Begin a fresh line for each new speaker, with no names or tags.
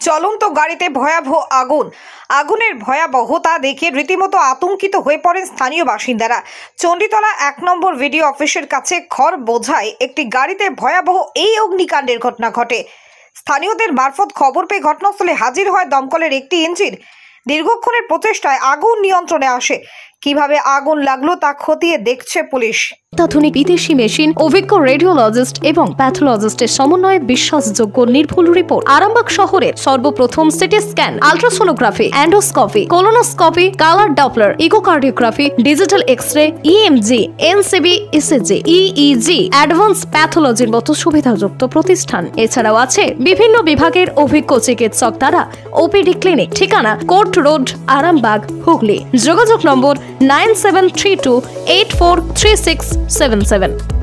চলন্ত গাড়িতে ভয়াবহ আগুনের ভয়াবহতা দেখে রীতিমতো আতঙ্কিত হয়ে পড়েন স্থানীয় বাসিন্দারা। চণ্ডীতলা ১ নম্বর ভিডিও অফিসের কাছে খড় বোঝাই একটি গাড়িতে ভয়াবহ এই অগ্নিকাণ্ডের ঘটনা ঘটে। স্থানীয়দের মারফত খবর পেয়ে ঘটনাস্থলে হাজির হয় দমকলের একটি ইঞ্জিন। দীর্ঘক্ষণের প্রচেষ্টায় আগুন নিয়ন্ত্রণে আসে। কিভাবে আগুন লাগলো তা খতিয়ে দেখছে পুলিশ।
অত্যাধুনিক বিদেশি মেশিন, অভিজ্ঞ রেডিওলজিস্ট এবং প্যাথোলজিস্টের সমন্বয়ে বিশ্বাসযোগ্য নির্ভুল রিপোর্ট। আরামবাগ শহরের সর্বপ্রথম CT scan, ultrasonography, endoscopy, colonoscopy, colour doppler, echocardiography, digital X-ray, EMG, NCV, ECG, EEG, advance প্যাথোলজির মতো সুবিধাযুক্ত প্রতিষ্ঠান। এছাড়াও আছে বিভিন্ন বিভাগের অভিজ্ঞ চিকিৎসক দ্বারা ওপিডি ক্লিনিক। ঠিকানা কোর্ট রোড, আরামবাগ, হুগলি। যোগাযোগ নম্বর 9732843677।